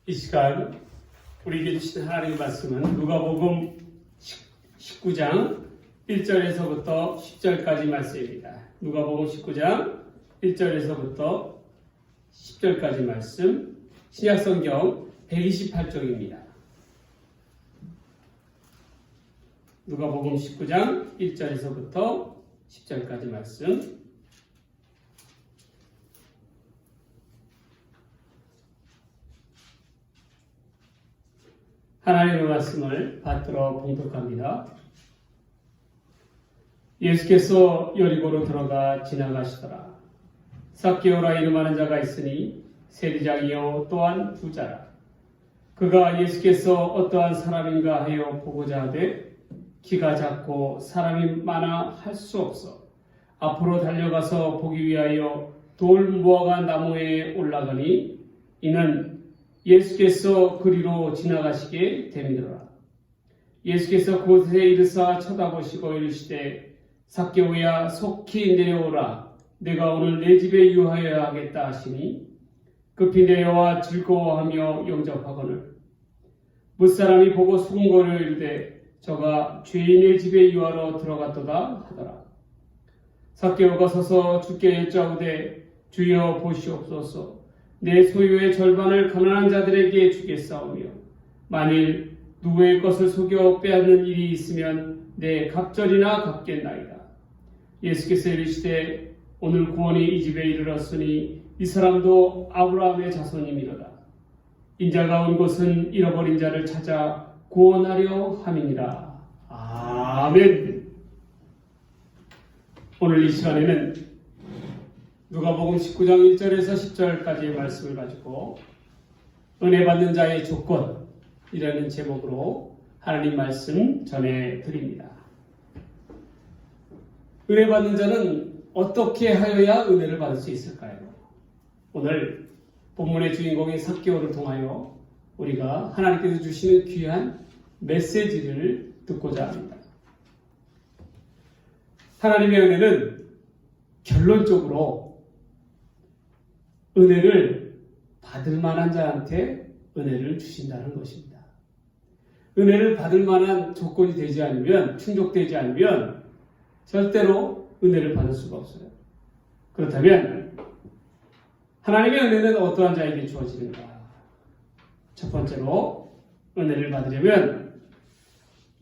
이 시간 우리에게 주신 하나님의 말씀은 누가복음 19장 1절에서부터 10절까지 말씀입니다. 누가복음 19장 1절에서부터 10절까지 말씀, 신약성경 128쪽입니다. 누가복음 19장 1절에서부터 10절까지 말씀. 하나님의 말씀을 받들어 봉독합니다. 예수께서 여리고로 들어가 지나가시더라. 삭개오라 이름하는 자가 있으니 세리장이요 또한 부자라. 그가 예수께서 어떠한 사람인가 하여 보고자 하되 키가 작고 사람이 많아 할 수 없어 앞으로 달려가서 보기 위하여 돌 무화과 나무에 올라가니 이는 예수께서 그리로 지나가시게 되밀어라. 예수께서 그곳에 이르사 쳐다보시고 이르시되 삭개오야 속히 내려오라. 내가 오늘 내 집에 유하여야 하겠다 하시니 급히 내려와 즐거워하며 영접하거늘 무사람이 보고 수군거려 이르되 저가 죄인의 집에 유하러 들어갔도다 하더라. 삭개오가 서서 주께 여짜오되 주여 보시옵소서. 내 소유의 절반을 가난한 자들에게 주겠사오며 만일 누구의 것을 속여 빼앗는 일이 있으면 내 갑절이나 갚겠나이다. 예수께서 이르시되 오늘 구원이 이 집에 이르렀으니 이 사람도 아브라함의 자손이미로다. 인자가 온 곳은 잃어버린 자를 찾아 구원하려 함이니라. 아멘. 오늘 이 시간에는 누가복음 19장 1절에서 10절까지의 말씀을 가지고 은혜 받는 자의 조건이라는 제목으로 하나님 말씀 전해드립니다. 은혜 받는 자는 어떻게 하여야 은혜를 받을 수 있을까요? 오늘 본문의 주인공인 삭개오를 통하여 우리가 하나님께서 주시는 귀한 메시지를 듣고자 합니다. 하나님의 은혜는 결론적으로 은혜를 받을 만한 자한테 은혜를 주신다는 것입니다. 은혜를 받을 만한 조건이 되지 않으면, 충족되지 않으면 절대로 은혜를 받을 수가 없어요. 그렇다면 하나님의 은혜는 어떠한 자에게 주어지는가? 첫 번째로 은혜를 받으려면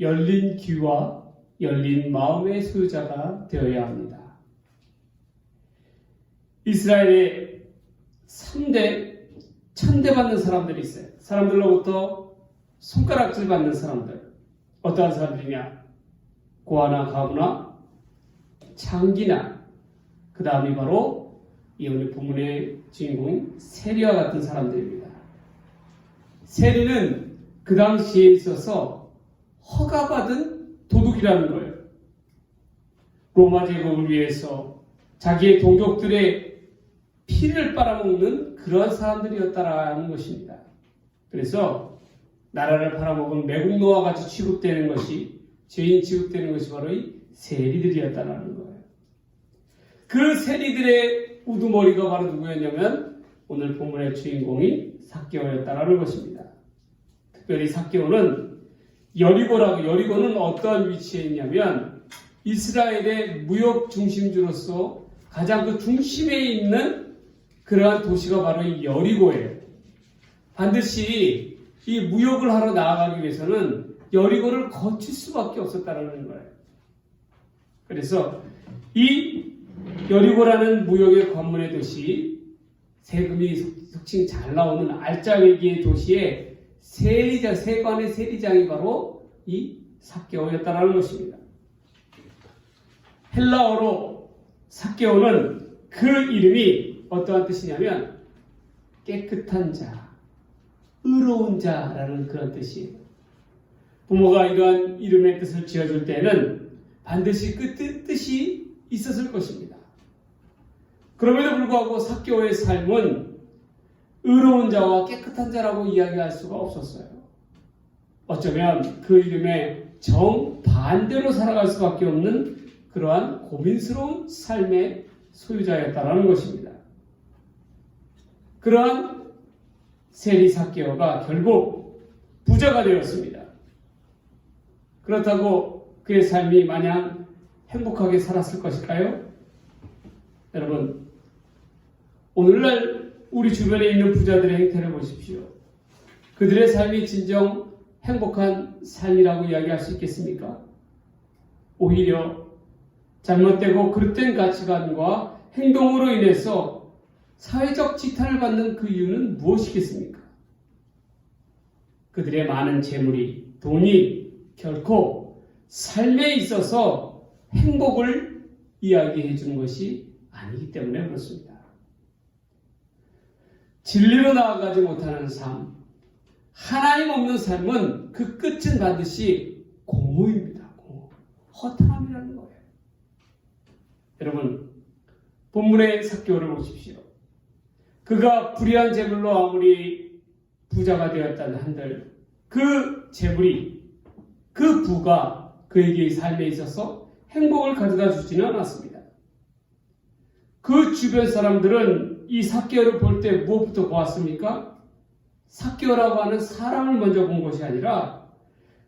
열린 귀와 열린 마음의 소유자가 되어야 합니다. 이스라엘에 3대 천대받는 사람들이 있어요. 사람들로부터 손가락질 받는 사람들. 어떠한 사람들이냐? 고아나 가부나 창기나 그 다음이 바로 이 오늘 본문의 주인공인 세리와 같은 사람들입니다. 세리는 그 당시에 있어서 허가받은 도둑이라는 거예요. 로마 제국을 위해서 자기의 동족들의 피를 빨아먹는 그런 사람들이었다라는 것입니다. 그래서 나라를 팔아먹은 매국노와 같이 취급되는 것이, 죄인 취급되는 것이 바로 이 세리들이었다라는 거예요. 그 세리들의 우두머리가 바로 누구였냐면 오늘 본문의 주인공이 삭개오였다라는 것입니다. 특별히 삭개오는 여리고는 어떠한 위치에 있냐면 이스라엘의 무역 중심지로서 가장 그 중심에 있는 그러한 도시가 바로 이 여리고예요. 반드시 이 무역을 하러 나아가기 위해서는 여리고를 거칠 수밖에 없었다는 거예요. 그래서 이 여리고라는 무역의 관문의 도시, 세금이 속칭 잘 나오는 알짜배기의 도시의 세관의 세리장이 바로 이 삭개오였다는 것입니다. 헬라어로 삭개오는 그 이름이 어떠한 뜻이냐면 깨끗한 자, 의로운 자라는 그런 뜻이에요. 부모가 이러한 이름의 뜻을 지어줄 때는 반드시 그 뜻이 있었을 것입니다. 그럼에도 불구하고 삭개오의 삶은 의로운 자와 깨끗한 자라고 이야기할 수가 없었어요. 어쩌면 그 이름의 정반대로 살아갈 수밖에 없는 그러한 고민스러운 삶의 소유자였다라는 것입니다. 그러한 세리 삭개오가 결국 부자가 되었습니다. 그렇다고 그의 삶이 마냥 행복하게 살았을 것일까요? 여러분, 오늘날 우리 주변에 있는 부자들의 행태를 보십시오. 그들의 삶이 진정 행복한 삶이라고 이야기할 수 있겠습니까? 오히려 잘못되고 그릇된 가치관과 행동으로 인해서 사회적 지탄을 받는 그 이유는 무엇이겠습니까? 그들의 많은 재물이, 돈이 결코 삶에 있어서 행복을 이야기해 주는 것이 아니기 때문에 그렇습니다. 진리로 나아가지 못하는 삶, 하나님 없는 삶은 그 끝은 반드시 공허입니다. 허탄함이라는 거예요. 여러분, 본문의 삭개오를 보십시오. 그가 불의한 재물로 아무리 부자가 되었다는 한들 그 재물이, 그 부가 그에게 삶에 있어서 행복을 가져다 주지는 않았습니다. 그 주변 사람들은 이 삭개오를 볼 때 무엇부터 보았습니까? 삭개오라고 하는 사람을 먼저 본 것이 아니라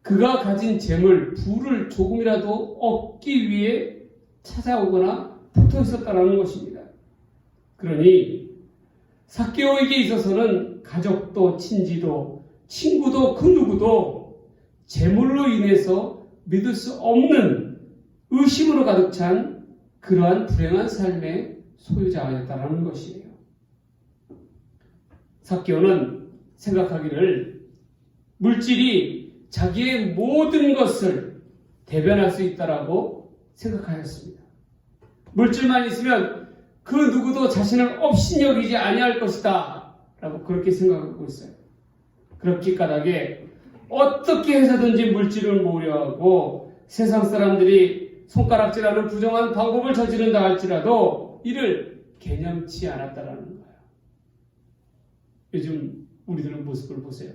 그가 가진 재물, 부를 조금이라도 얻기 위해 찾아오거나 붙어 있었다는 것입니다. 그러니 삭개오에게 있어서는 가족도 친지도 친구도 그 누구도 재물로 인해서 믿을 수 없는 의심으로 가득 찬 그러한 불행한 삶의 소유자였다는 것이에요. 삭개오는 생각하기를 물질이 자기의 모든 것을 대변할 수 있다라고 생각하였습니다. 물질만 있으면 그 누구도 자신을 업신여기지 아니할 것이다 라고 그렇게 생각하고 있어요. 그렇기 까닭에 어떻게 해서든지 물질을 모으려 하고 세상 사람들이 손가락질하는 부정한 방법을 저지른다 할지라도 이를 개념치 않았다라는 거예요. 요즘 우리들의 모습을 보세요.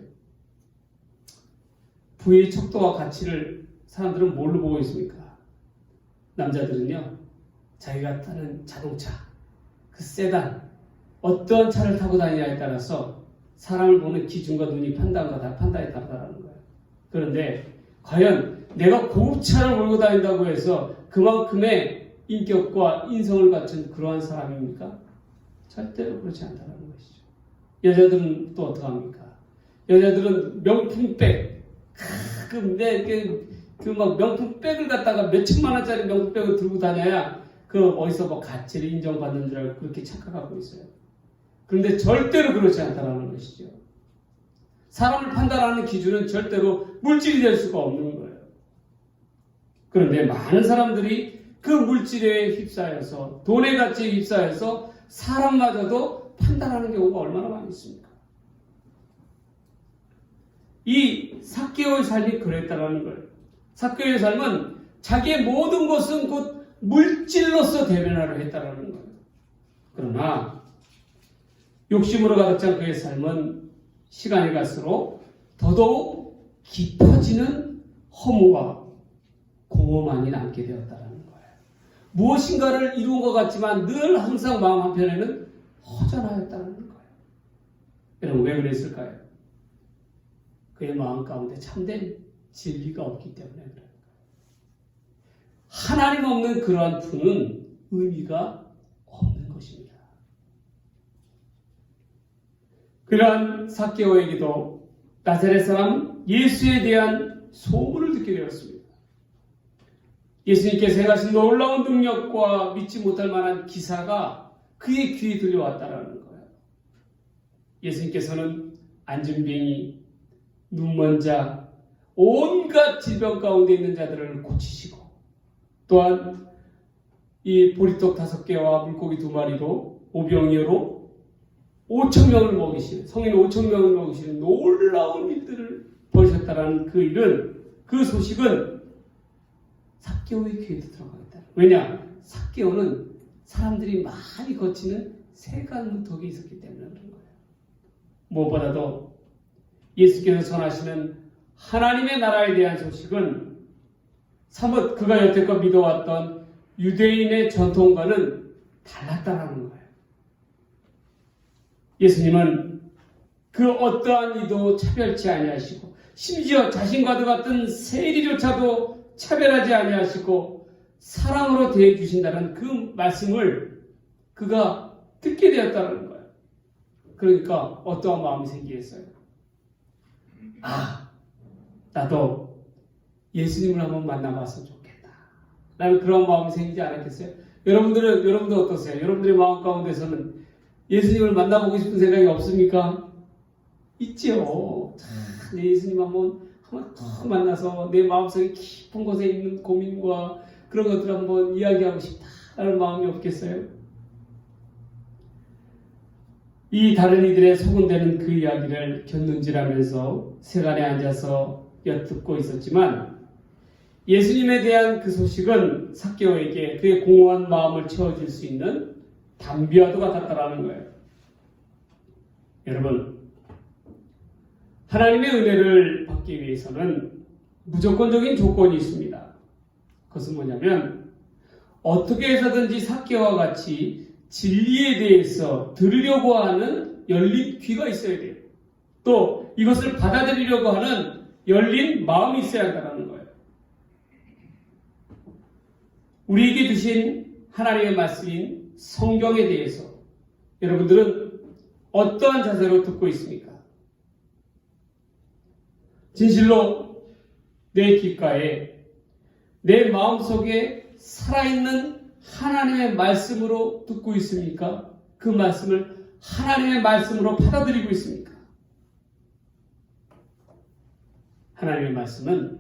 부의 척도와 가치를 사람들은 뭘로 보고 있습니까? 남자들은요, 자기가 타는 자동차, 그 세단, 어떠한 차를 타고 다니냐에 따라서 사람을 보는 기준과 눈이 판단에 다르다는 거예요. 그런데 과연 내가 고급차를 몰고 다닌다고 해서 그만큼의 인격과 인성을 갖춘 그러한 사람입니까? 절대로 그렇지 않다는 것이죠. 여자들은 또 어떡합니까? 여자들은 명품백, 막 명품백을 갖다가 몇천만 원짜리 명품백을 들고 다녀야 그 어디서 뭐 가치를 인정받는 줄 알고 그렇게 착각하고 있어요. 그런데 절대로 그렇지 않다는 것이죠. 사람을 판단하는 기준은 절대로 물질이 될 수가 없는 거예요. 그런데 많은 사람들이 그 물질에 휩싸여서, 돈의 가치에 휩싸여서 사람마저도 판단하는 경우가 얼마나 많이 있습니까? 이 삭개오의 삶이 그랬다라는 거예요. 삭개오의 삶은 자기의 모든 것은 곧 물질로서 대변하려 했다라는 거예요. 그러나 욕심으로 가득 찬 그의 삶은 시간이 갈수록 더더욱 깊어지는 허무와 공허만이 남게 되었다라는 거예요. 무엇인가를 이룬 것 같지만 늘 항상 마음 한편에는 허전하였다는 거예요. 여러분, 왜 그랬을까요? 그의 마음 가운데 참된 진리가 없기 때문에 그래요. 하나님 없는 그러한 부는 의미가 없는 것입니다. 그러한 삭개오에게도 나사렛 사람 예수에 대한 소문을 듣게 되었습니다. 예수님께서 행하신 놀라운 능력과 믿지 못할 만한 기사가 그의 귀에 들려왔다라는 거예요. 예수님께서는 안진뱅이, 눈먼 자, 온갖 질병 가운데 있는 자들을 고치시고 또한 이 보리떡 5개와 물고기 2마리로 오병이어로 5,000명을 먹이시는, 성인 5,000명을 먹이시는 놀라운 일들을 벌이셨다라는 그 일은, 그 소식은 삭개오의 귀에도 들어가 있다. 왜냐? 삭개오는 사람들이 많이 거치는 세간문턱이 있었기 때문에 그런 거예요. 무엇보다도 예수께서 전하시는 하나님의 나라에 대한 소식은 사뭇 그가 여태껏 믿어왔던 유대인의 전통과는 달랐다라는 거예요. 예수님은 그 그 어떠한 이도 차별치 아니하시고 심지어 자신과도 같은 세리조차도 차별하지 아니하시고 사랑으로 대해 주신다는 그 말씀을 그가 듣게 되었다는 거예요. 그러니까 어떠한 마음이 생기겠어요? 아, 나도 예수님을 한번 만나봤으면 좋겠다. 라는 그런 마음이 생기지 않았겠어요? 여러분들 어떠세요? 여러분들의 마음 가운데서는 예수님을 만나보고 싶은 생각이 없습니까? 있지요. 참, 예수님 한번 더 만나서 내 마음속에 깊은 곳에 있는 고민과 그런 것들을 한번 이야기하고 싶다라는 마음이 없겠어요? 이 다른 이들의 소문되는 그 이야기를 곁눈질하면서 세간에 앉아서 엿듣고 있었지만 예수님에 대한 그 소식은 삭개오에게 그의 공허한 마음을 채워줄 수 있는 담비와도 같았다라는 거예요. 여러분, 하나님의 은혜를 받기 위해서는 무조건적인 조건이 있습니다. 그것은 뭐냐면 어떻게 해서든지 삭개오와 같이 진리에 대해서 들으려고 하는 열린 귀가 있어야 돼요. 또 이것을 받아들이려고 하는 열린 마음이 있어야 한다는 거예요. 우리에게 주신 하나님의 말씀인 성경에 대해서 여러분들은 어떠한 자세로 듣고 있습니까? 진실로 내 귓가에 내 마음속에 살아있는 하나님의 말씀으로 듣고 있습니까? 그 말씀을 하나님의 말씀으로 받아들이고 있습니까? 하나님의 말씀은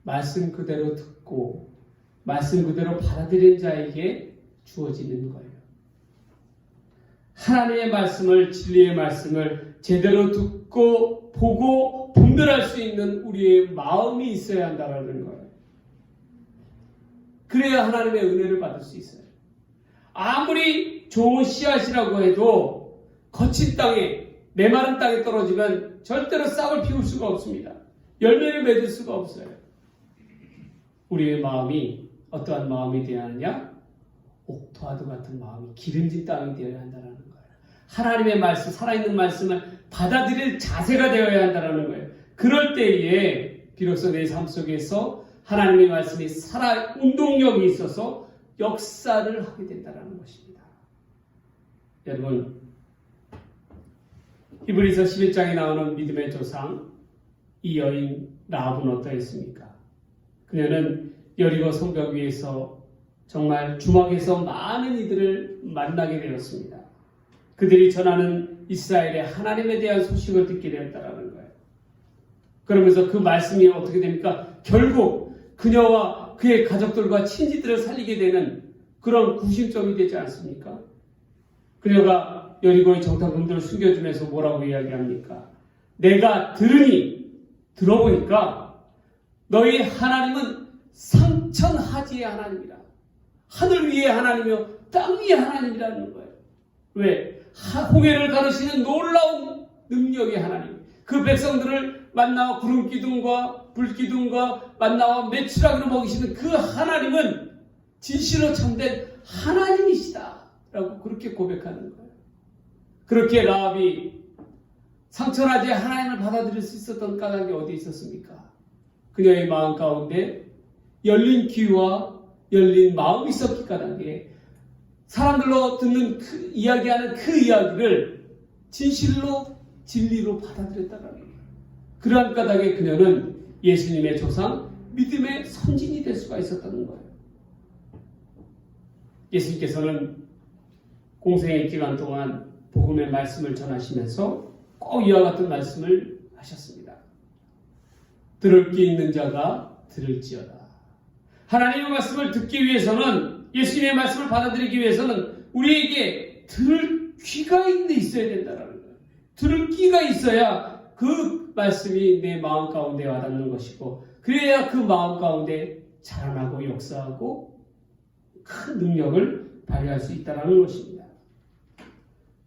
말씀 그대로 듣고 말씀 그대로 받아들인 자에게 주어지는 거예요. 하나님의 말씀을, 진리의 말씀을 제대로 듣고 보고 분별할 수 있는 우리의 마음이 있어야 한다는 거예요. 그래야 하나님의 은혜를 받을 수 있어요. 아무리 좋은 씨앗이라고 해도 거친 땅에, 메마른 땅에 떨어지면 절대로 싹을 피울 수가 없습니다. 열매를 맺을 수가 없어요. 우리의 마음이 어떠한 마음이 되어야 하느냐? 옥토와도 같은 마음이 기름진 땅이 되어야 한다는 거예요. 하나님의 말씀, 살아있는 말씀을 받아들일 자세가 되어야 한다는 거예요. 그럴 때에 비로소 내 삶 속에서 하나님의 말씀이 살아 운동력이 있어서 역사를 하게 된다는 것입니다. 여러분, 히브리서 11장에 나오는 믿음의 조상 이 여인 라합은 어떠했습니까? 그녀는 여리고 성벽 위에서 정말 주막에서 많은 이들을 만나게 되었습니다. 그들이 전하는 이스라엘의 하나님에 대한 소식을 듣게 되었다는 거예요. 그러면서 그 말씀이 어떻게 됩니까? 결국 그녀와 그의 가족들과 친지들을 살리게 되는 그런 구심점이 되지 않습니까? 그녀가 여리고의 정탐꾼들을 숨겨주면서 뭐라고 이야기합니까? 내가 들어보니까 너희 하나님은 상천하지의 하나님이라. 하늘 위의 하나님이며 땅 위의 하나님이라는 거예요. 왜? 홍해를 가르시는 놀라운 능력의 하나님. 그 백성들을 만나와 구름 기둥과 불 기둥과 만나와 메추라기로 먹이시는 그 하나님은 진실로 참된 하나님이시다 라고 그렇게 고백하는 거예요. 그렇게 라합이 상천하지의 하나님을 받아들일 수 있었던 까닭이 어디 있었습니까? 그녀의 마음 가운데 열린 귀와 열린 마음이 있었기 까닭에 사람들로 듣는 이야기하는 그 이야기를 진실로 진리로 받아들였다는 거예요. 그러한 까닭에 그녀는 예수님의 조상 믿음의 선진이 될 수가 있었다는 거예요. 예수님께서는 공생의 기간 동안 복음의 말씀을 전하시면서 꼭 이와 같은 말씀을 하셨습니다. 들을 귀 있는 자가 들을지어다. 하나님의 말씀을 듣기 위해서는, 예수님의 말씀을 받아들이기 위해서는 우리에게 들을 귀가 있어야 된다는 거예요. 들을 귀가 있어야 그 말씀이 내 마음 가운데 와닿는 것이고, 그래야 그 마음 가운데 자라나고 역사하고 큰 능력을 발휘할 수 있다는 것입니다.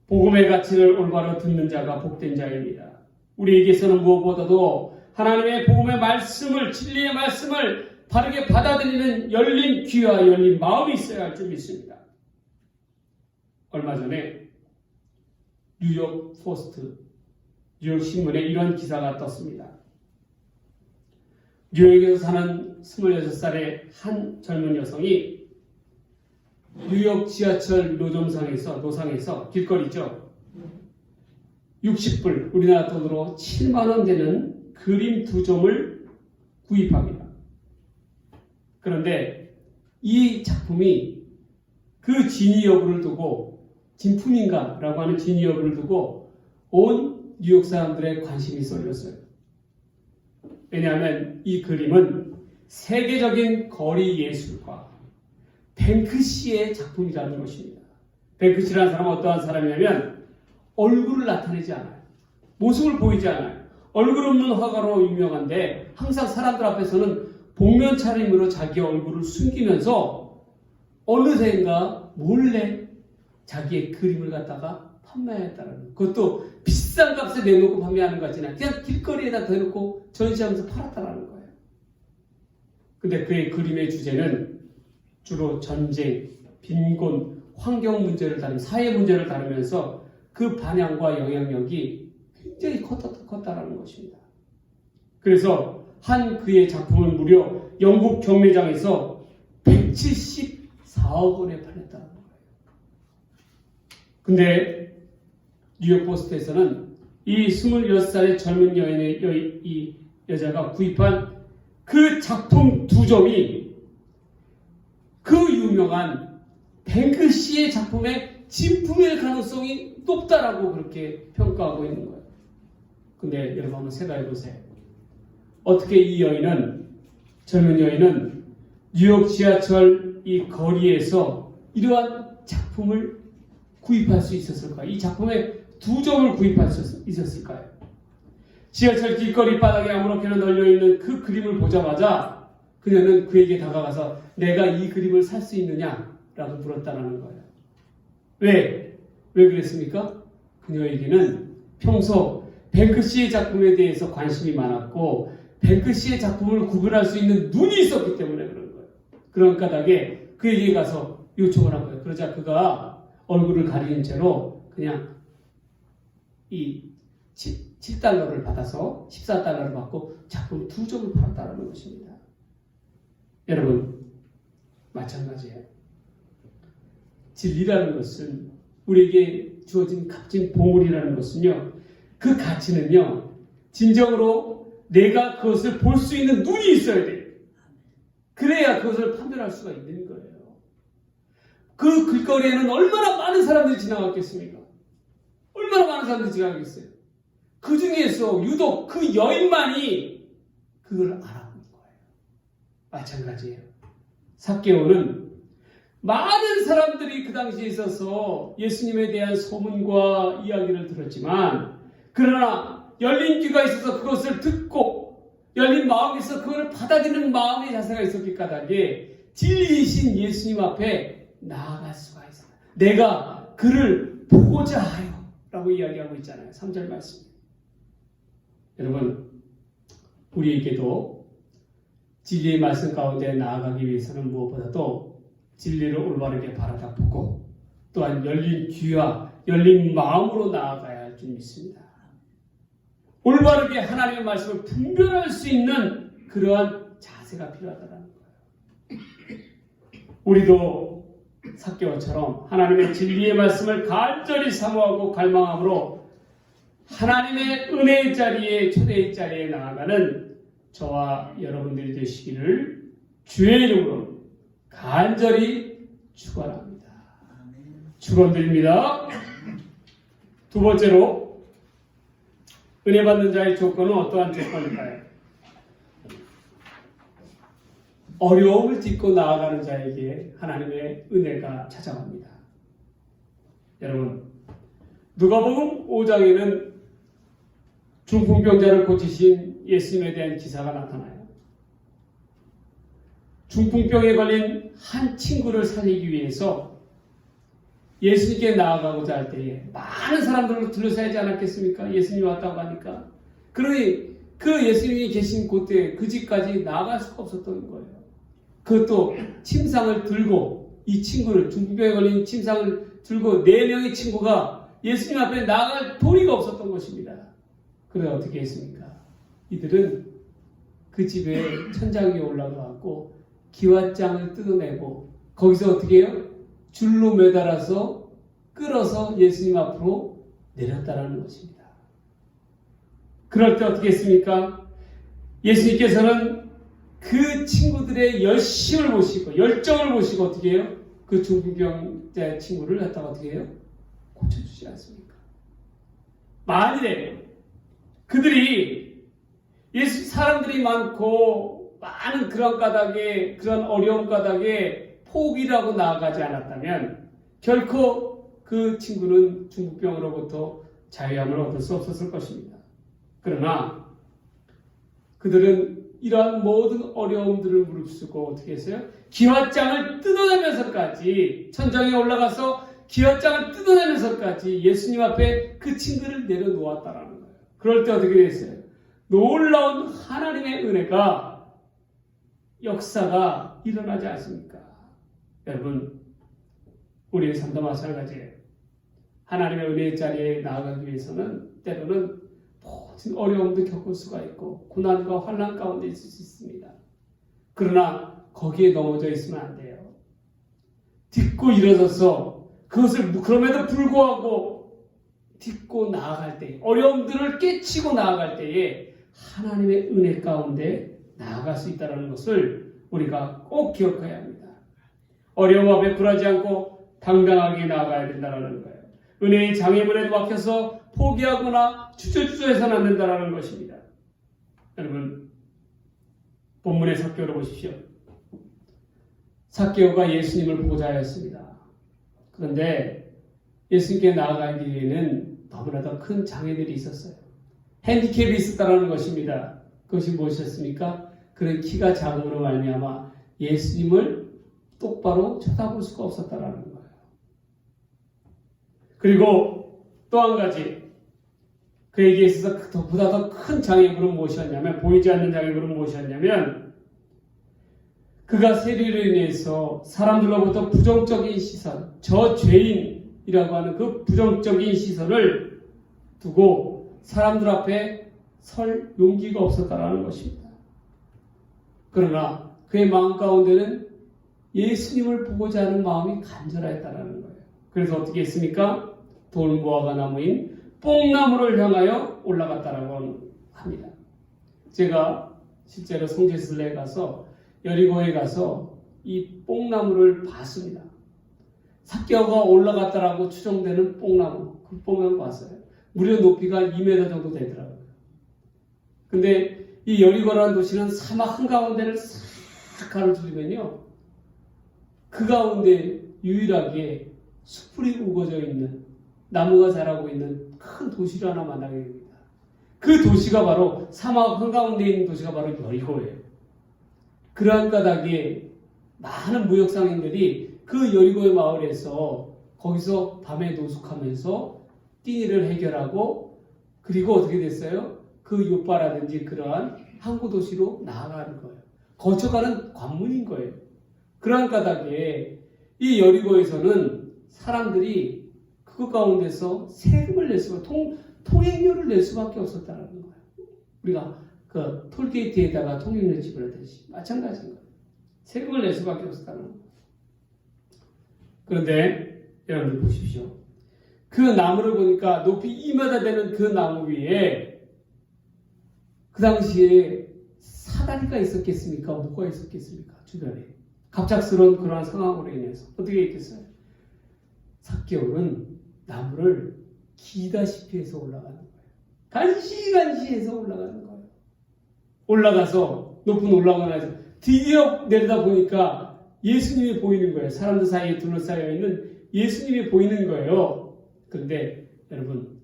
복음의 가치를 올바로 듣는 자가 복된 자입니다. 우리에게서는 무엇보다도 하나님의 복음의 말씀을, 진리의 말씀을 바르게 받아들이는 열린 귀와 열린 마음이 있어야 할 줄 믿습니다. 얼마 전에 뉴욕 포스트 뉴욕 신문에 이런 기사가 떴습니다. 뉴욕에서 사는 26살의 한 젊은 여성이 뉴욕 지하철 노상에서 길거리죠. 60불, 우리나라 돈으로 7만 원 되는 그림 2점을 구입합니다. 그런데 이 작품이 그 진위 여부를 두고, 진품인가라고 하는 진위 여부를 두고 온 뉴욕 사람들의 관심이 쏠렸어요. 왜냐하면 이 그림은 세계적인 거리 예술가 뱅크시의 작품이라는 것입니다. 뱅크시라는 사람은 어떠한 사람이냐면 얼굴을 나타내지 않아요. 모습을 보이지 않아요. 얼굴 없는 화가로 유명한데 항상 사람들 앞에서는 복면 차림으로 자기 얼굴을 숨기면서 어느샌가 몰래 자기의 그림을 갖다가 판매했다는, 그것도 비싼 값에 내놓고 판매하는 것 같지는 그냥 길거리에다 대놓고 전시하면서 팔았다는 거예요. 근데 그의 그림의 주제는 주로 전쟁, 빈곤, 환경 문제를 다루는, 사회 문제를 다루면서 그 반향과 영향력이 굉장히 컸다라는 것입니다. 그래서 한 그의 작품은 무려 영국 경매장에서 174억 원에 팔렸다는 거예요. 근데 뉴욕 포스트에서는 이 26살의 젊은 이 여자가 구입한 그 작품 2점이 그 유명한 뱅크시의 작품의 진품일 가능성이 높다라고 그렇게 평가하고 있는 거예요. 근데 여러분 한번 생각해 보세요. 어떻게 이 젊은 여인은 뉴욕 지하철 이 거리에서 이러한 작품을 구입할 수 있었을까요? 이 작품의 2점을 구입할 수 있었을까요? 지하철 길거리 바닥에 아무렇게나 널려있는 그 그림을 보자마자 그녀는 그에게 다가가서 내가 이 그림을 살 수 있느냐라고 물었다는 거예요. 왜 그랬습니까? 그녀에게는 평소 뱅크시의 작품에 대해서 관심이 많았고 뱅크시의 작품을 구별할 수 있는 눈이 있었기 때문에 그런 거예요. 그런 까닭에 그에게 가서 요청을 한 거예요. 그러자 그가 얼굴을 가리는 채로 그냥 이 7달러를 받아서 14달러를 받고 작품 2점을 팔았다는 것입니다. 여러분 마찬가지예요. 진리라는 것은, 우리에게 주어진 값진 보물이라는 것은요, 그 가치는요 진정으로 내가 그것을 볼 수 있는 눈이 있어야 돼요. 그래야 그것을 판별할 수가 있는 거예요. 그 길거리에는 얼마나 많은 사람들이 지나갔겠습니까? 얼마나 많은 사람들이 지나가겠어요? 그 중에서 유독 그 여인만이 그걸 알아본 거예요. 마찬가지예요. 삭개오는 많은 사람들이 그 당시에 있어서 예수님에 대한 소문과 이야기를 들었지만, 그러나 열린 귀가 있어서 그것을 듣고 열린 마음이 있어서 그걸 받아들이는 마음의 자세가 있었기 까닭에 진리이신 예수님 앞에 나아갈 수가 있어요. 내가 그를 보고자 하여 라고 이야기하고 있잖아요. 3절 말씀. 여러분, 우리에게도 진리의 말씀 가운데 나아가기 위해서는 무엇보다도 진리를 올바르게 바라다 보고 또한 열린 귀와 열린 마음으로 나아가야 할 줄 믿습니다. 올바르게 하나님의 말씀을 분별할 수 있는 그러한 자세가 필요하다는 거예요. 우리도 삭개오처럼 하나님의 진리의 말씀을 간절히 사모하고 갈망함으로 하나님의 은혜의 자리에, 초대의 자리에 나아가는 저와 여러분들이 되시기를 주의 이름으로 간절히 축원합니다. 축원드립니다. 두 번째로, 은혜 받는 자의 조건은 어떠한 조건일까요? 어려움을 딛고 나아가는 자에게 하나님의 은혜가 찾아갑니다. 여러분, 누가복음 5장에는 중풍병자를 고치신 예수님에 대한 기사가 나타나요. 중풍병에 걸린 한 친구를 살리기 위해서 예수님께 나아가고자 할 때에 많은 사람들을 둘러싸지 야 않았겠습니까? 예수님이 왔다고 하니까. 그러니 그 예수님이 계신 곳에 그 집까지 나아갈 수가 없었던 거예요. 그것도 침상을 들고, 이 친구를, 중풍병에 걸린 침상을 들고 4명의 친구가 예수님 앞에 나아갈 도리가 없었던 것입니다. 그래 어떻게 했습니까? 이들은 그 집에 천장 위에 올라가고 기왓장을 뜯어내고 거기서 어떻게 해요? 줄로 매달아서 끌어서 예수님 앞으로 내렸다라는 것입니다. 그럴 때 어떻게 했습니까? 예수님께서는 그 친구들의 열심을 보시고 열정을 보시고 어떻게 해요? 그 중풍병자 친구를 갖다가 어떻게 해요? 고쳐주지 않습니까? 만일에 그들이 사람들이 많고 많은 그런 까닭에 그런 어려운 까닭에 포기라고 나아가지 않았다면 결코 그 친구는 중풍병으로부터 자유함을 얻을 수 없었을 것입니다. 그러나 그들은 이러한 모든 어려움들을 무릅쓰고 어떻게 했어요? 기왓장을 뜯어내면서까지 천장에 올라가서 기왓장을 뜯어내면서까지 예수님 앞에 그 친구를 내려놓았다라는 거예요. 그럴 때 어떻게 됐어요? 놀라운 하나님의 은혜가 역사가 일어나지 않습니까? 여러분, 우리의 삶도 마찬가지예요. 하나님의 은혜의 자리에 나아가기 위해서는 때로는 모든 어려움도 겪을 수가 있고 고난과 환난 가운데 있을 수 있습니다. 그러나 거기에 넘어져 있으면 안 돼요. 딛고 일어서서 그것을 그럼에도 불구하고 딛고 나아갈 때, 어려움들을 깨치고 나아갈 때에 하나님의 은혜 가운데 나아갈 수 있다는 것을 우리가 꼭 기억해야 합니다. 어려움 앞에 굴하지 않고 당당하게 나아가야 된다는 거예요. 은혜의 장애물에 막혀서 포기하거나 주저주저해서는 안 된다는 것입니다. 여러분, 본문의 삭개오를 보십시오. 삭개오가 예수님을 보고자 하였습니다. 그런데 예수님께 나아가기 위해는 너무나도 큰 장애들이 있었어요. 핸디캡이 있었다는 것입니다. 그것이 무엇이었습니까? 그는 키가 작음으로 말미암아 예수님을 똑바로 쳐다볼 수가 없었다는 거예요. 그리고 또 한 가지, 그에게 있어서 보다 더 큰 장애물은 무엇이었냐면, 보이지 않는 장애물은 무엇이었냐면, 그가 세리로 인해서 사람들로부터 부정적인 시선, 저 죄인이라고 하는 그 부정적인 시선을 두고 사람들 앞에 설 용기가 없었다라는 것입니다. 그러나 그의 마음 가운데는 예수님을 보고자 하는 마음이 간절하였다라는 거예요. 그래서 어떻게 했습니까? 돌무화과 나무인 뽕나무를 향하여 올라갔다라고 합니다. 제가 실제로 성지순례에 가서 여리고에 가서 이 뽕나무를 봤습니다. 삭개오가 올라갔다라고 추정되는 뽕나무, 그 뽕나무 봤어요. 무려 높이가 2m 정도 되더라고요. 근데 이 여리고라는 도시는 사막 한가운데를 싹 가로지르면요, 그 가운데 유일하게 숲풀이 우거져 있는, 나무가 자라고 있는 큰 도시를 하나 만나게 됩니다. 그 도시가 바로 사막 한가운데 있는 도시가 바로 여리고예요. 그러한 까닭에 많은 무역상인들이 그 여리고의 마을에서 거기서 밤에 노숙하면서 띠니를 해결하고, 그리고 어떻게 됐어요? 그 요바라든지 그러한 항구 도시로 나아가는 거예요. 거쳐가는 관문인 거예요. 그러한 까닭에 이 여리고에서는 사람들이 그것 가운데서 세금을 낼 수가, 통행료를 낼 수밖에 없었다는 거예요. 우리가 그 톨게이트에다가 통행료 지불하듯이 마찬가지인 거예요. 세금을 낼 수밖에 없었다는 거예요. 그런데 여러분들 보십시오. 그 나무를 보니까 높이 2m 되는 그 나무 위에 그 당시에 사다리가 있었겠습니까? 뭐가 있었겠습니까? 주변에. 갑작스러운 그러한 상황으로 인해서 어떻게 있겠어요? 삭개오는 나무를 기다시피 해서 올라가는 거예요. 간시간시해서 올라가는 거예요. 올라가서 높은 올라가면서 드디어 내려다 보니까 예수님이 보이는 거예요. 사람들 사이에 둘러싸여 있는 예수님이 보이는 거예요. 그런데 여러분,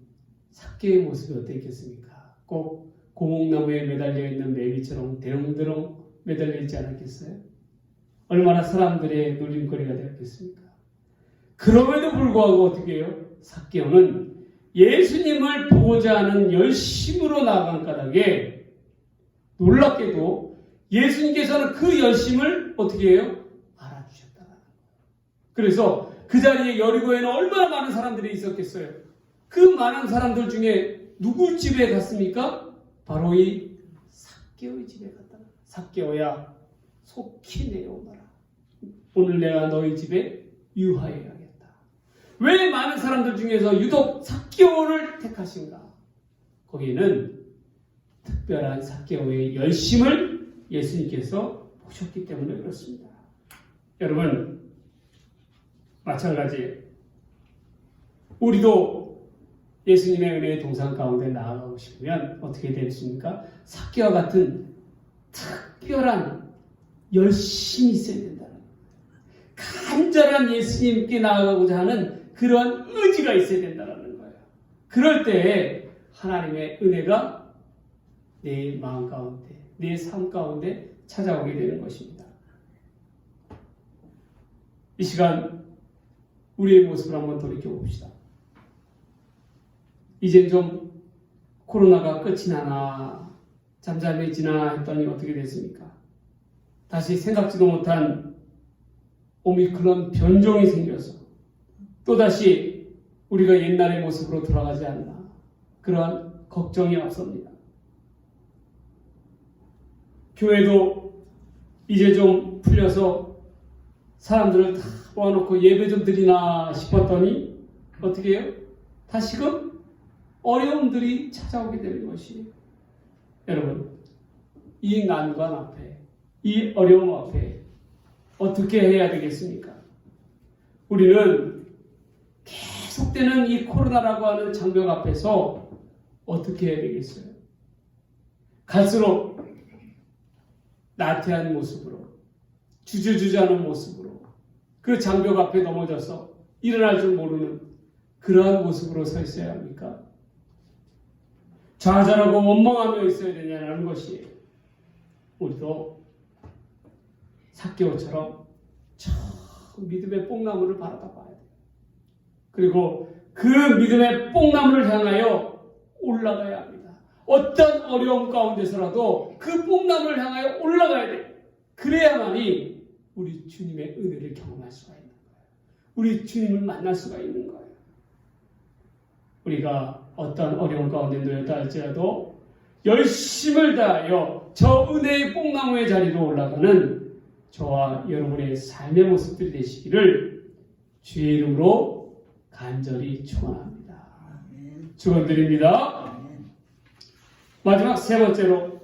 삭개오의 모습이 어땠겠습니까? 꼭 고목나무에 매달려 있는 매미처럼 대롱대롱 매달려 있지 않았겠어요? 얼마나 사람들의 놀림거리가 되었겠습니까? 그럼에도 불구하고 어떻게 해요? 삭개오는 예수님을 보고자 하는 열심으로 나아간 까닭에 놀랍게도 예수님께서는 그 열심을 어떻게 해요? 알아주셨다. 그래서 그 자리에 여리고에는 얼마나 많은 사람들이 있었겠어요? 그 많은 사람들 중에 누구 집에 갔습니까? 바로 이 삭개오의 집에 갔다. 삭개오야, 속히 내려오너라. 오늘 내가 너희 집에 유하여야겠다. 왜 많은 사람들 중에서 유독 삭개오를 택하신가? 거기에는 특별한 삭개오의 열심을 예수님께서 보셨기 때문에 그렇습니다. 여러분, 마찬가지 우리도 예수님의 은혜의 동상 가운데 나아가고 싶으면 어떻게 되겠습니까? 삭개와 같은 특별한 열심이 있어야 된다는 거예요. 간절한 예수님께 나아가고자 하는 그러한 의지가 있어야 된다는 거예요. 그럴 때 하나님의 은혜가 내 마음 가운데, 내 삶 가운데 찾아오게 되는 것입니다. 이 시간 우리의 모습을 한번 돌이켜봅시다. 이제 좀 코로나가 끝이 나나 잠잠해지나 했더니 어떻게 됐습니까? 다시 생각지도 못한 오미크론 변종이 생겨서 또다시 우리가 옛날의 모습으로 돌아가지 않나 그러한 걱정이 앞섭니다. 교회도 이제 좀 풀려서 사람들을 다 모아놓고 예배 좀 드리나 싶었더니 어떻게 해요? 다시금 어려움들이 찾아오게 되는 것이에요. 여러분, 이 난관 앞에, 이 어려움 앞에 어떻게 해야 되겠습니까? 우리는 계속되는 이 코로나라고 하는 장벽 앞에서 어떻게 해야 되겠어요? 갈수록 나태한 모습으로, 주저주저하는 모습으로 그 장벽 앞에 넘어져서 일어날 줄 모르는 그러한 모습으로 서 있어야 합니까? 좌절하고 원망하며 있어야 되냐는 것이 우리도 삭개오처럼 저 믿음의 뽕나무를 바라다 봐야 돼요. 그리고 그 믿음의 뽕나무를 향하여 올라가야 합니다. 어떤 어려움 가운데서라도 그 뽕나무를 향하여 올라가야 돼요. 그래야만이 우리 주님의 은혜를 경험할 수가 있는 거예요. 우리 주님을 만날 수가 있는 거예요. 우리가 어떤 어려움 가운데 놓였다 할지라도 열심을 다하여 저 은혜의 뽕나무의 자리로 올라가는 저와 여러분의 삶의 모습들이 되시기를 주의 이름으로 간절히 축원합니다. 축원드립니다. 마지막 세 번째로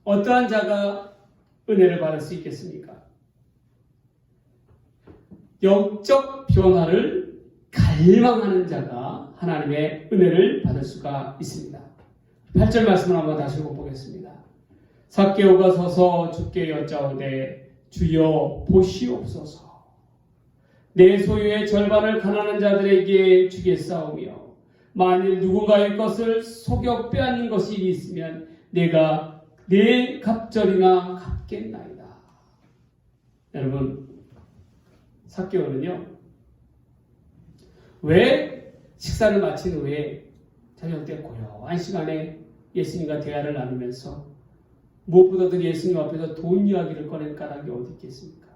어떠한 자가 은혜를 받을 수 있겠습니까? 영적 변화를 갈망하는 자가 하나님의 은혜를 받을 수가 있습니다. 8절 말씀을 한번 다시 읽어보겠습니다. 삭개오가 서서 주께 여짜오되 주여 보시옵소서. 내 소유의 절반을 가난한 자들에게 주겠사오며 만일 누군가의 것을 속여 빼앗는 것이 있으면 내가 내 갑절이나 갚겠나이다. 여러분, 삭개오는요, 왜 식사를 마친 후에 저녁 때 고요한 시간에 예수님과 대화를 나누면서 무엇보다도 예수님 앞에서 돈 이야기를 꺼낸 까닭이 어디 있겠습니까?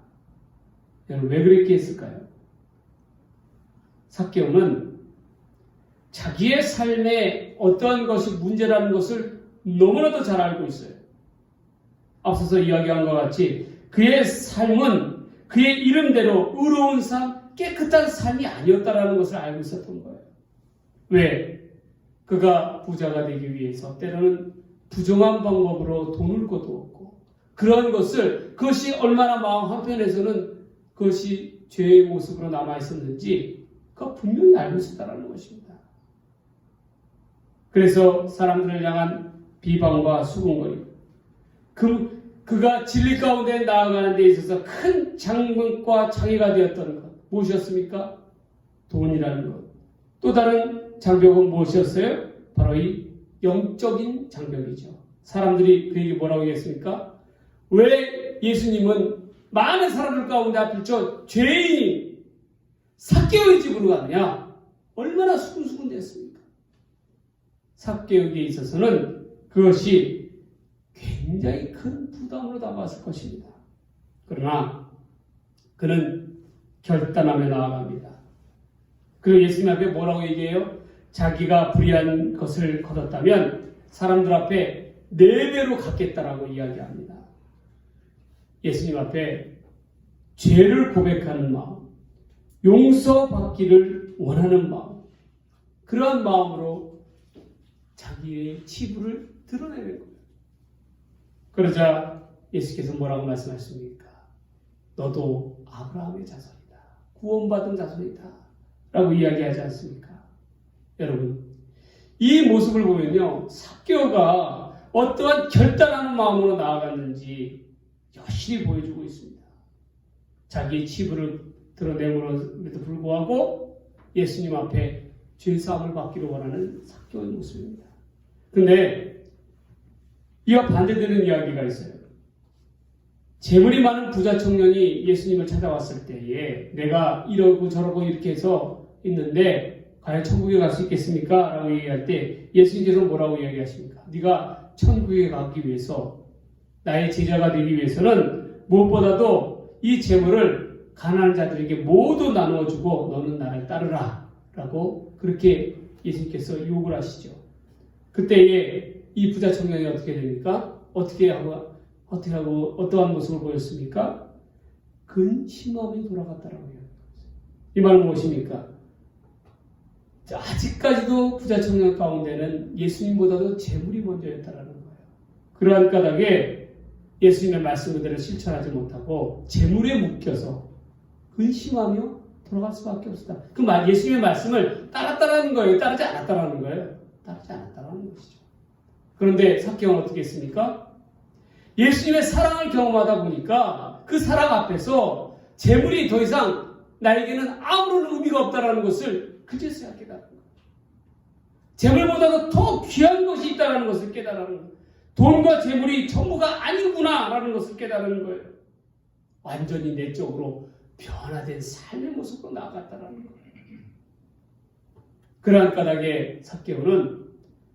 여러분, 왜 그렇게 했을까요? 삭개오는 자기의 삶에 어떠한 것이 문제라는 것을 너무나도 잘 알고 있어요. 앞서서 이야기한 것 같이 그의 삶은 그의 이름대로 의로운 삶, 깨끗한 삶이 아니었다라는 것을 알고 있었던 거예요. 왜? 그가 부자가 되기 위해서 때로는 부정한 방법으로 돈을 거두었고 그런 것을 그것이 얼마나 마음 한편에서는 그것이 죄의 모습으로 남아있었는지 그가 분명히 알고 있었다는 것입니다. 그래서 사람들을 향한 비방과 수군거림, 그가 진리 가운데 나아가는 데 있어서 큰 장벽과 장애가 되었던 것 무엇이었습니까? 돈이라는 것. 또 다른 장벽은 무엇이었어요? 바로 이 영적인 장벽이죠. 사람들이 그에게 뭐라고 했습니까? 왜 예수님은 많은 사람들 가운데 앞에 저 죄인이 삭개오의 집으로 가느냐? 얼마나 수군수군 됐습니까? 삭개오에게 있어서는 그것이 굉장히 큰 부담으로 다가왔을 것입니다. 그러나 그는 결단하며 나아갑니다. 그리고 예수님 앞에 뭐라고 얘기해요? 자기가 불의한 것을 거뒀다면 사람들 앞에 4배로 갚겠다라고 이야기합니다. 예수님 앞에 죄를 고백하는 마음, 용서받기를 원하는 마음, 그러한 마음으로 자기의 치부를 드러내는 거예요. 그러자 예수께서 뭐라고 말씀하십니까? 너도 아브라함의 자손이다. 구원받은 자손이다. 라고 이야기하지 않습니까? 여러분, 이 모습을 보면요, 삭개오가 어떠한 결단하는 마음으로 나아갔는지 여실히 보여주고 있습니다. 자기의 치부를 드러내므로도 불구하고 예수님 앞에 죄사함을 받기를 원하는 삭개오의 모습입니다. 근데 이와 반대되는 이야기가 있어요. 재물이 많은 부자 청년이 예수님을 찾아왔을 때에 내가 이러고 저러고 이렇게 해서 있는데 과연 천국에 갈 수 있겠습니까? 라고 얘기할 때 예수님께서 뭐라고 이야기하십니까? 네가 천국에 가기 위해서 나의 제자가 되기 위해서는 무엇보다도 이 재물을 가난한 자들에게 모두 나누어주고 너는 나를 따르라 라고 그렇게 예수님께서 요구를 하시죠. 그때에 이 부자 청년이 어떻게 됩니까? 어떻게 하고 어떠한 모습을 보였습니까? 근심함이 돌아갔다라고 해요. 이 말은 무엇입니까? 아직까지도 부자 청년 가운데는 예수님보다도 재물이 먼저였다라는 거예요. 그러한 까닭에 예수님의 말씀 그대로 실천하지 못하고 재물에 묶여서 근심하며 돌아갈 수밖에 없었다. 그 예수님의 말씀을 따랐다라는 거예요? 따르지 않았다라는 거예요? 따르지 않았다라는 것이죠. 그런데 삭개오는 어떻게 했습니까? 예수님의 사랑을 경험하다 보니까 그 사랑 앞에서 재물이 더 이상 나에게는 아무런 의미가 없다라는 것을 그제서야 깨달은 거예요. 재물보다도 더 귀한 것이 있다는 것을 깨달은 거예요. 돈과 재물이 전부가 아니구나라는 것을 깨달은 거예요. 완전히 내적으로 변화된 삶의 모습으로 나아갔다는 거예요. 그러한 까닭에 삭개오는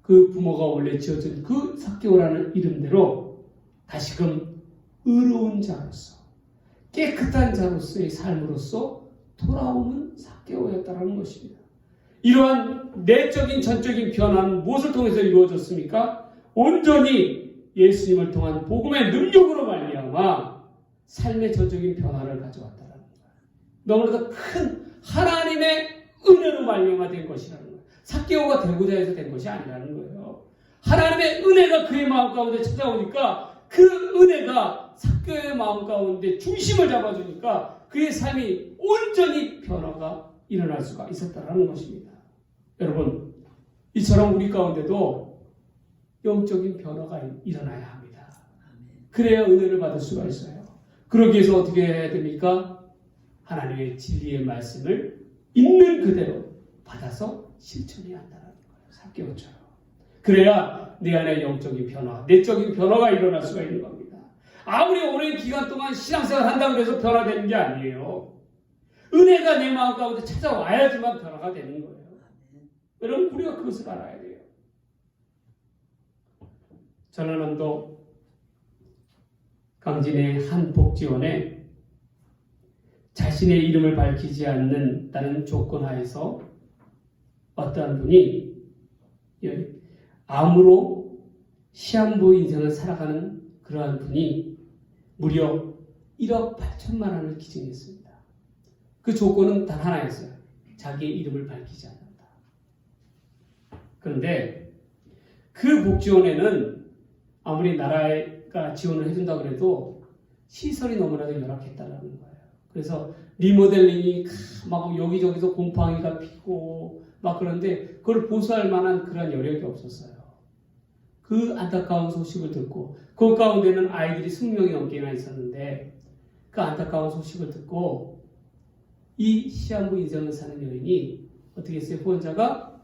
그 부모가 원래 지어준 그 삭개오라는 이름대로 다시금 의로운 자로서 깨끗한 자로서의 삶으로서 돌아오는 삭개오였다는 것입니다. 이러한 내적인 전적인 변화는 무엇을 통해서 이루어졌습니까? 온전히 예수님을 통한 복음의 능력으로 말미암아 삶의 전적인 변화를 가져왔다는 거예요. 너무나도 큰 하나님의 은혜로 말미암아 된 것이라는 거예요. 삭개오가 되고자 해서 된 것이 아니라는 거예요. 하나님의 은혜가 그의 마음 가운데 찾아오니까 그 은혜가 삭개오의 마음 가운데 중심을 잡아주니까 그의 삶이 온전히 변화가 일어날 수가 있었다는 것입니다. 여러분, 이처럼 우리 가운데도 영적인 변화가 일어나야 합니다. 그래야 은혜를 받을 수가 있어요. 그러기 위해서 어떻게 해야 됩니까? 하나님의 진리의 말씀을 있는 그대로 받아서 실천해야 한다는 거예요. 삭개오처럼. 그래야 내 안에 영적인 변화, 내적인 변화가 일어날 수가 있는 겁니다. 아무리 오랜 기간 동안 신앙생활을 한다고 해서 변화되는 게 아니에요. 은혜가 내 마음 가운데 찾아와야지만 변화가 되는 거예요. 여러분, 우리가 그것을 알아야 돼요. 전라남도 강진의 한 복지원에 자신의 이름을 밝히지 않는다는 조건 하에서 어떠한 분이 암으로 시한부 인생을 살아가는 그러한 분이 무려 1억 8천만 원을 기증했습니다. 그 조건은 단 하나였어요. 자기의 이름을 밝히지 않는다. 그런데 그 복지원에는 아무리 나라가 지원을 해준다고 해도 시설이 너무나도 열악했다는 거예요. 그래서 리모델링이 막 여기저기서 곰팡이가 피고 막 그런데 그걸 보수할 만한 그런 여력이 없었어요. 그 안타까운 소식을 듣고 그 가운데는 아이들이 20명이 넘게나 있었는데 그 안타까운 소식을 듣고 이 시한부 인생을 사는 여인이 어떻게 했어요? 후원자가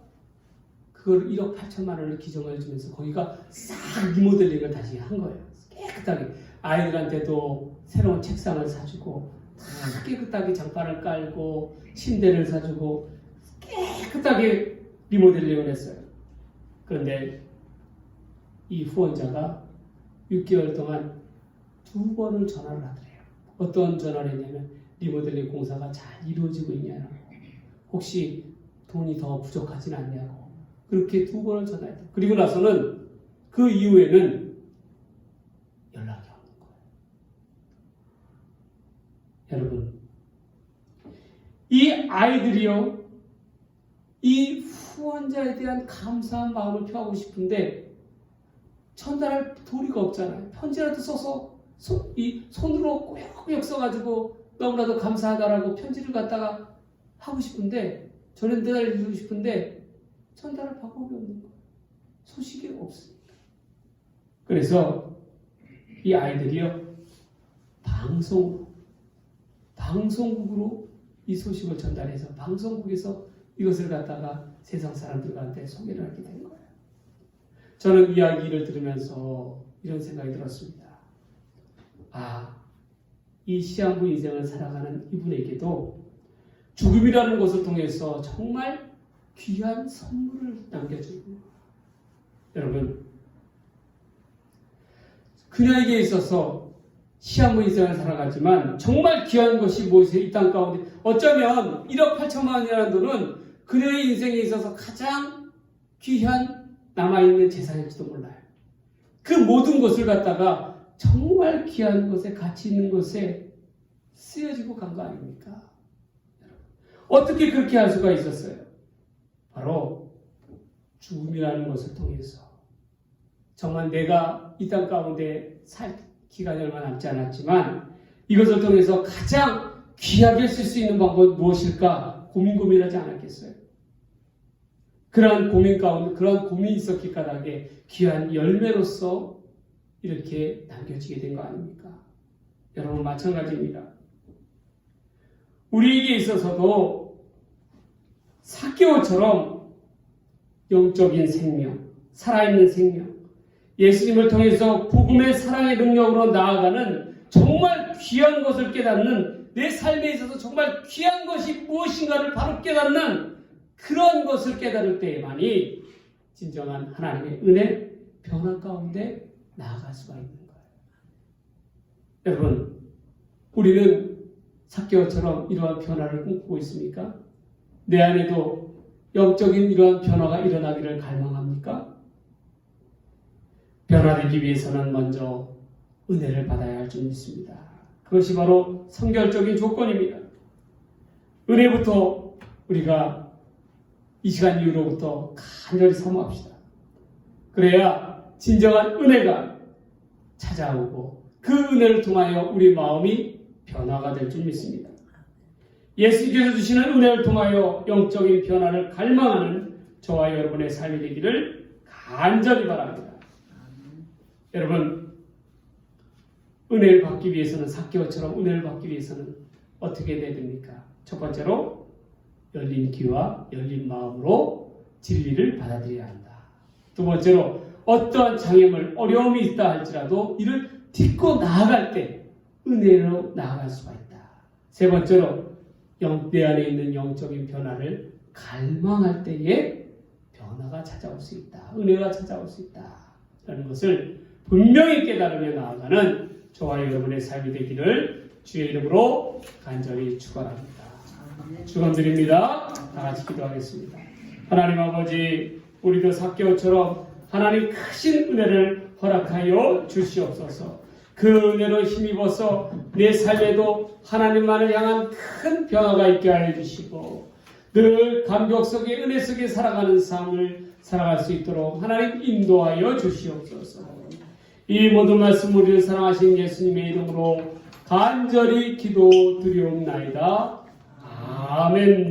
그걸 1억 8천만 원을 기증을 해주면서 거기가 싹 리모델링을 다시 한 거예요. 깨끗하게. 아이들한테도 새로운 책상을 사주고 다 깨끗하게 장판을 깔고 침대를 사주고 깨끗하게 리모델링을 했어요. 그런데 이 후원자가 6개월 동안 2번을 전화를 하더래요. 어떤 전화를 했냐면 리모델링 공사가 잘 이루어지고 있냐고, 혹시 돈이 더 부족하진 않냐고, 그렇게 2번을 전화했다. 그리고 나서는 그 이후에는 연락이 없는 거예요. 여러분, 이 아이들이요, 이 후원자에 대한 감사한 마음을 표하고 싶은데 전달할 도리가 없잖아요. 편지라도 써서 손으로 꾸역꾸역 써가지고 너무나도 감사하다라고 편지를 갖다가 하고 싶은데, 전달해주고 싶은데 전달할 방법이 없는 거예요. 소식이 없습니다. 그래서 이 아이들이요, 방송국으로 이 소식을 전달해서 방송국에서 이것을 갖다가 세상 사람들한테 소개를 하게 된 거예요. 저는 이야기를 들으면서 이런 생각이 들었습니다. 이 시한부 인생을 살아가는 이분에게도 죽음이라는 것을 통해서 정말 귀한 선물을 남겨주고, 여러분, 그녀에게 있어서 시한부 인생을 살아가지만 정말 귀한 것이 무엇이에요? 이 땅 가운데 어쩌면 1억 8천만 원이라는 돈은 그녀의 인생에 있어서 가장 귀한 남아있는 재산일지도 몰라요. 그 모든 것을 갖다가 정말 귀한 것에, 가치 있는 것에 쓰여지고 간 거 아닙니까? 어떻게 그렇게 할 수가 있었어요? 바로 죽음이라는 것을 통해서 정말 내가 이 땅 가운데 살 기간이 얼마 남지 않았지만 이것을 통해서 가장 귀하게 쓸 수 있는 방법은 무엇일까 고민하지 않았겠어요? 그러한 고민 가운데, 그러한 고민이 있었기 까닭에 귀한 열매로서 이렇게 남겨지게 된 거 아닙니까? 여러분, 마찬가지입니다. 우리에게 있어서도 삭개오처럼 영적인 생명, 살아있는 생명, 예수님을 통해서 복음의 사랑의 능력으로 나아가는 정말 귀한 것을 깨닫는, 내 삶에 있어서 정말 귀한 것이 무엇인가를 바로 깨닫는 그런 것을 깨달을 때에만이 진정한 하나님의 은혜, 변화 가운데 나아갈 수가 있는 거예요. 여러분, 우리는 삭개오처럼 이러한 변화를 꿈꾸고 있습니까? 내 안에도 영적인 이러한 변화가 일어나기를 갈망합니까? 변화되기 위해서는 먼저 은혜를 받아야 할 줄 믿습니다. 그것이 바로 선결적인 조건입니다. 은혜부터 우리가 이 시간 이후로부터 간절히 사모합시다. 그래야 진정한 은혜가 찾아오고 그 은혜를 통하여 우리 마음이 변화가 될 줄 믿습니다. 예수님께서 주시는 은혜를 통하여 영적인 변화를 갈망하는 저와 여러분의 삶이 되기를 간절히 바랍니다. 여러분, 은혜를 받기 위해서는, 삭개오처럼 은혜를 받기 위해서는 어떻게 해야 됩니까? 첫 번째로 열린 귀와 열린 마음으로 진리를 받아들여야 한다. 두 번째로 어떠한 장애물, 어려움이 있다 할지라도 이를 딛고 나아갈 때 은혜로 나아갈 수가 있다. 세 번째로 내 안에 있는 영적인 변화를 갈망할 때에 변화가 찾아올 수 있다. 은혜가 찾아올 수 있다. 라는 것을 분명히 깨달으며 나아가는 저와 여러분의 삶이 되기를 주의 이름으로 간절히 축원합니다. 축원드립니다. 다 같이 기도하겠습니다. 하나님 아버지, 우리도 삭개오처럼 하나님 크신 은혜를 허락하여 주시옵소서. 그 은혜로 힘입어서 내 삶에도 하나님만을 향한 큰 변화가 있게 하여 주시고 늘 감격 속에, 은혜 속에 살아가는 삶을 살아갈 수 있도록 하나님 인도하여 주시옵소서. 이 모든 말씀 우리를 사랑하신 예수님의 이름으로 간절히 기도드리옵나이다. 아멘.